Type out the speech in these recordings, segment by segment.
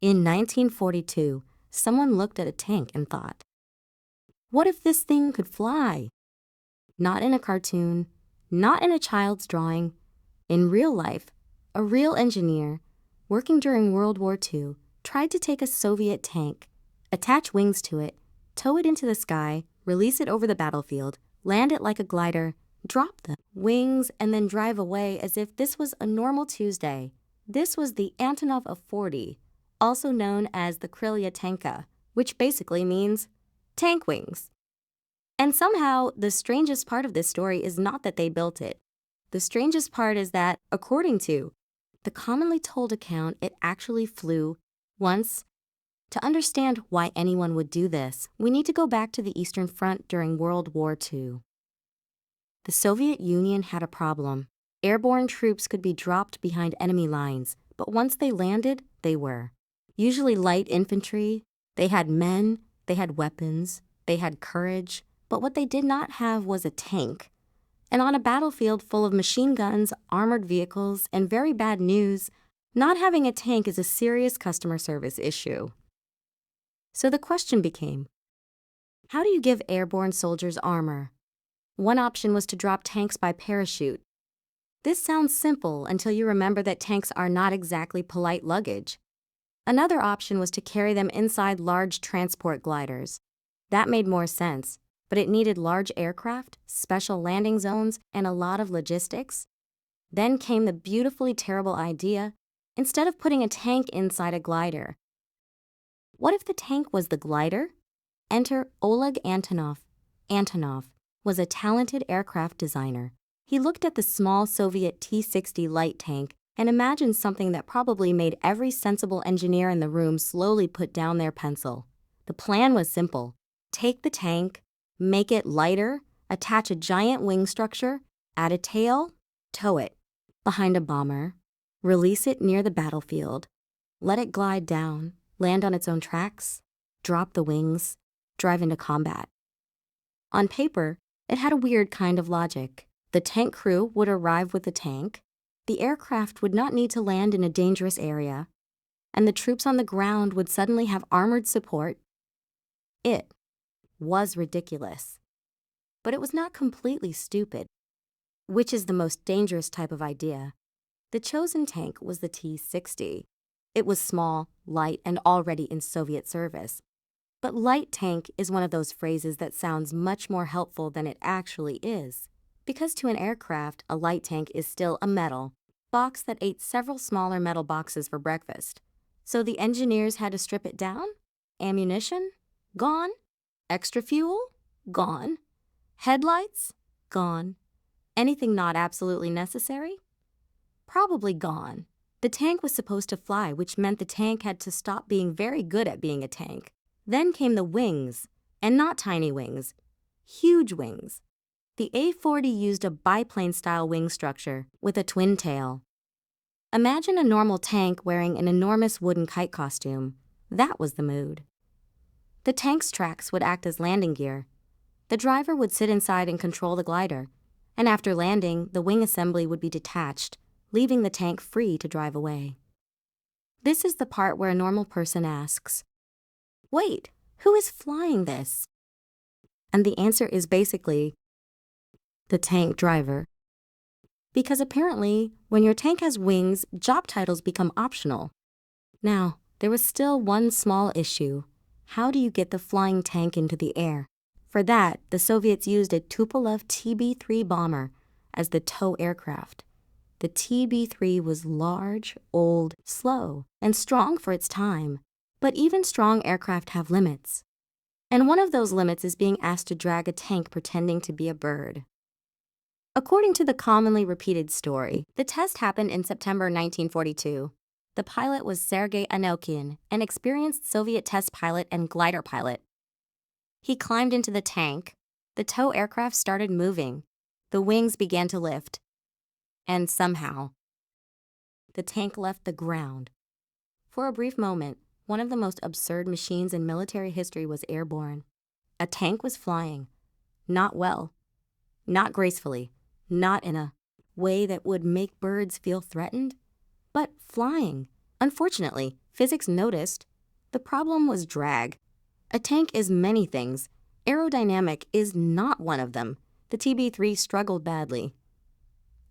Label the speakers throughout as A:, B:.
A: In 1942, someone looked at a tank and thought, what if this thing could fly? Not in a cartoon, not in a child's drawing. In real life, a real engineer, working during World War II, tried to take a Soviet tank, attach wings to it, tow it into the sky, release it over the battlefield, land it like a glider, drop the wings, and then drive away as if this was a normal Tuesday. This was the Antonov A-40, also known as the Krylya Tanka, which basically means tank wings. And somehow, the strangest part of this story is not that they built it. The strangest part is that, according to the commonly told account, it actually flew once. To understand why anyone would do this, we need to go back to the Eastern Front during World War II. The Soviet Union had a problem. Airborne troops could be dropped behind enemy lines, but once they landed, they were. Usually light infantry, they had men, they had weapons, they had courage, but what they did not have was a tank. And on a battlefield full of machine guns, armored vehicles, and very bad news, not having a tank is a serious customer service issue. So the question became, how do you give airborne soldiers armor? One option was to drop tanks by parachute. This sounds simple until you remember that tanks are not exactly polite luggage. Another option was to carry them inside large transport gliders. That made more sense, but it needed large aircraft, special landing zones, and a lot of logistics. Then came the beautifully terrible idea, instead of putting a tank inside a glider. What if the tank was the glider? Enter Oleg Antonov. Antonov was a talented aircraft designer. He looked at the small Soviet T-60 light tank and imagined something that probably made every sensible engineer in the room slowly put down their pencil. The plan was simple. Take the tank, make it lighter, attach a giant wing structure, add a tail, tow it behind a bomber, release it near the battlefield, let it glide down, land on its own tracks, drop the wings, drive into combat. On paper, it had a weird kind of logic. The tank crew would arrive with the tank, the aircraft would not need to land in a dangerous area, and the troops on the ground would suddenly have armored support. It was ridiculous. But it was not completely stupid, which is the most dangerous type of idea. The chosen tank was the T-60. It was small, light, and already in Soviet service. But light tank is one of those phrases that sounds much more helpful than it actually is. Because to an aircraft, a light tank is still a metal box that ate several smaller metal boxes for breakfast. So the engineers had to strip it down? Ammunition? Gone. Extra fuel? Gone. Headlights? Gone. Anything not absolutely necessary? Probably gone. The tank was supposed to fly, which meant the tank had to stop being very good at being a tank. Then came the wings, and not tiny wings, huge wings. The A-40 used a biplane-style wing structure with a twin tail. Imagine a normal tank wearing an enormous wooden kite costume. That was the mood. The tank's tracks would act as landing gear. The driver would sit inside and control the glider, and after landing, the wing assembly would be detached, leaving the tank free to drive away. This is the part where a normal person asks, wait, who is flying this? And the answer is basically the tank driver. Because apparently, when your tank has wings, job titles become optional. Now, there was still one small issue. How do you get the flying tank into the air? For that, the Soviets used a Tupolev TB-3 bomber as the tow aircraft. The TB-3 was large, old, slow, and strong for its time. But even strong aircraft have limits. And one of those limits is being asked to drag a tank pretending to be a bird. According to the commonly repeated story, the test happened in September 1942. The pilot was Sergei Anokin, an experienced Soviet test pilot and glider pilot. He climbed into the tank. The tow aircraft started moving. The wings began to lift. And somehow, the tank left the ground. For a brief moment, one of the most absurd machines in military history was airborne. A tank was flying. Not well. Not gracefully. Not in a way that would make birds feel threatened. But flying. Unfortunately, Physics noticed the problem was drag. A tank is many things. Aerodynamic is not one of them. The TB-3 struggled badly.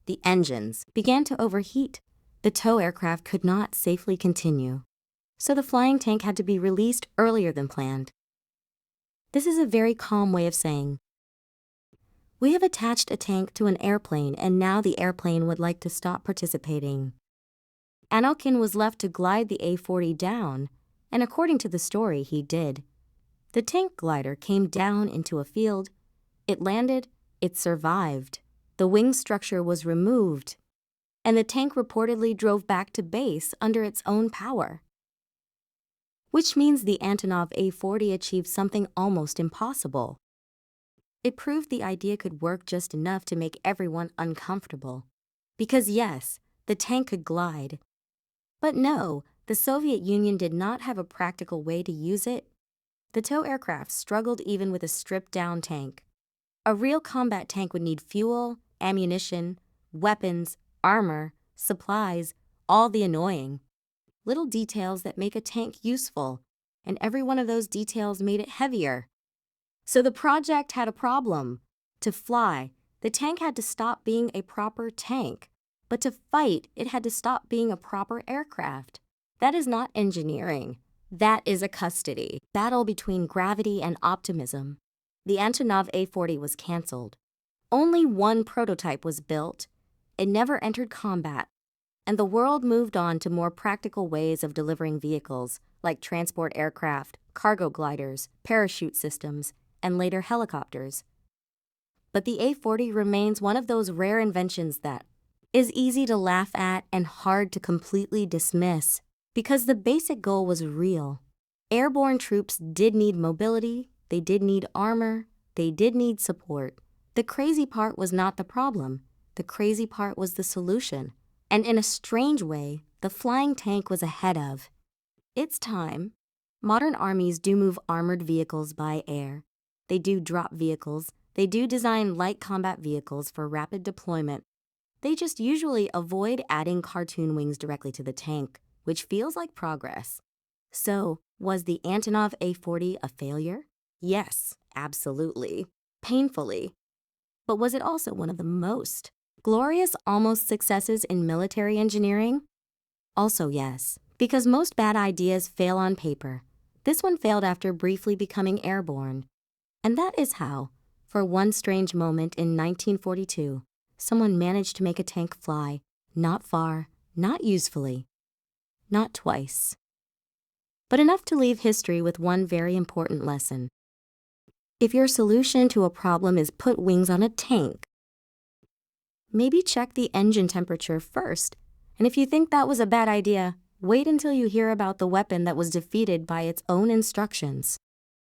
A: The engines began to overheat. The tow aircraft could not safely continue. So the flying tank had to be released earlier than planned. This is a very calm way of saying, we have attached a tank to an airplane and now the airplane would like to stop participating. Anakin was left to glide the A-40 down, and according to the story, he did. The tank glider came down into a field. It landed, it survived. The wing structure was removed, and the tank reportedly drove back to base under its own power. Which means the Antonov A-40 achieved something almost impossible. It proved the idea could work just enough to make everyone uncomfortable. Because yes, the tank could glide. But no, the Soviet Union did not have a practical way to use it. The tow aircraft struggled even with a stripped-down tank. A real combat tank would need fuel, ammunition, weapons, armor, supplies, all the annoying little details that make a tank useful, and every one of those details made it heavier. So the project had a problem. To fly, the tank had to stop being a proper tank, but to fight, it had to stop being a proper aircraft. That is not engineering. That is a custody battle between gravity and optimism. The Antonov A-40 was canceled. Only one prototype was built. It never entered combat, and the world moved on to more practical ways of delivering vehicles, like transport aircraft, cargo gliders, parachute systems, and later helicopters. But the A-40 remains one of those rare inventions that is easy to laugh at and hard to completely dismiss, because the basic goal was real. Airborne troops did need mobility, they did need armor, they did need support. The crazy part was not the problem. The crazy part was the solution. And in a strange way, the flying tank was ahead of its time. Modern armies do move armored vehicles by air. They do drop vehicles. They do design light combat vehicles for rapid deployment. They just usually avoid adding cartoon wings directly to the tank, which feels like progress. So, was the Antonov A-40 a failure? Yes, absolutely. Painfully. But was it also one of the most glorious almost successes in military engineering? Also yes, because most bad ideas fail on paper. This one failed after briefly becoming airborne. And that is how, for one strange moment in 1942, someone managed to make a tank fly, not far, not usefully, not twice. But enough to leave history with one very important lesson. If your solution to a problem is put wings on a tank, maybe check the engine temperature first. And if you think that was a bad idea, wait until you hear about the weapon that was defeated by its own instructions.